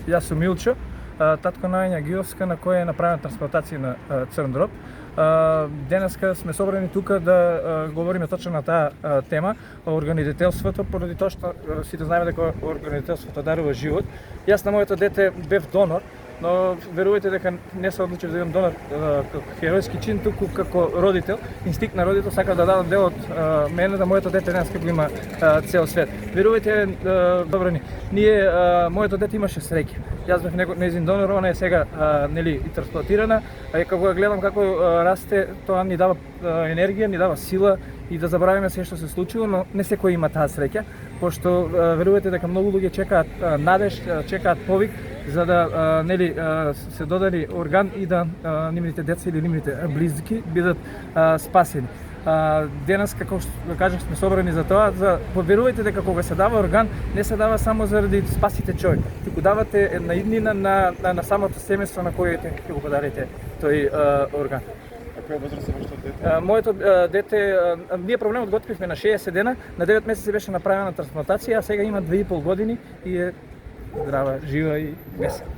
Јас сум Милчо, татко на Ања Гиовска, на која е направена трансплантација на црн дроб. Денеска сме собрани тука да говориме точно на таа тема, органидетелството, поради тоа што сите знаеме дека органидетелството дарува живот. Јас на моето дете бев донор, но верувајте дека не се одлучив да бидам донор како херојски чин, туку како родител, инстинкт на родител, сакав да дадам дел од мене да моето дете денеска го има цел свет. Верувајте, добрани, моето дете имаше среќа. Јас бев нејзин донор, она е сега нели и трансплантирана, а кога го гледам како расте, тоа ни дава енергија, ни дава сила и да забравиме се што се случило, но не секој има таа среќа, пошто верувајте дека многу луѓе чекаат надеж, чекаат повик за да нели се додели орган и да нивните деца или нивните близки бидат спасени. Денес, како што кажав, сме собрани за тоа, поверувајте дека кога се дава орган, не се дава само заради спасите човек, туку давате една иднина на самото семејство на кој ќе го подарите тој орган. Која возраст е вашето дете? Моето дете, ние проблемот го откривме на 60 дена, на 9 месеци беше направена трансплантација, а сега има 2,5 години и е здрава, жива и весела.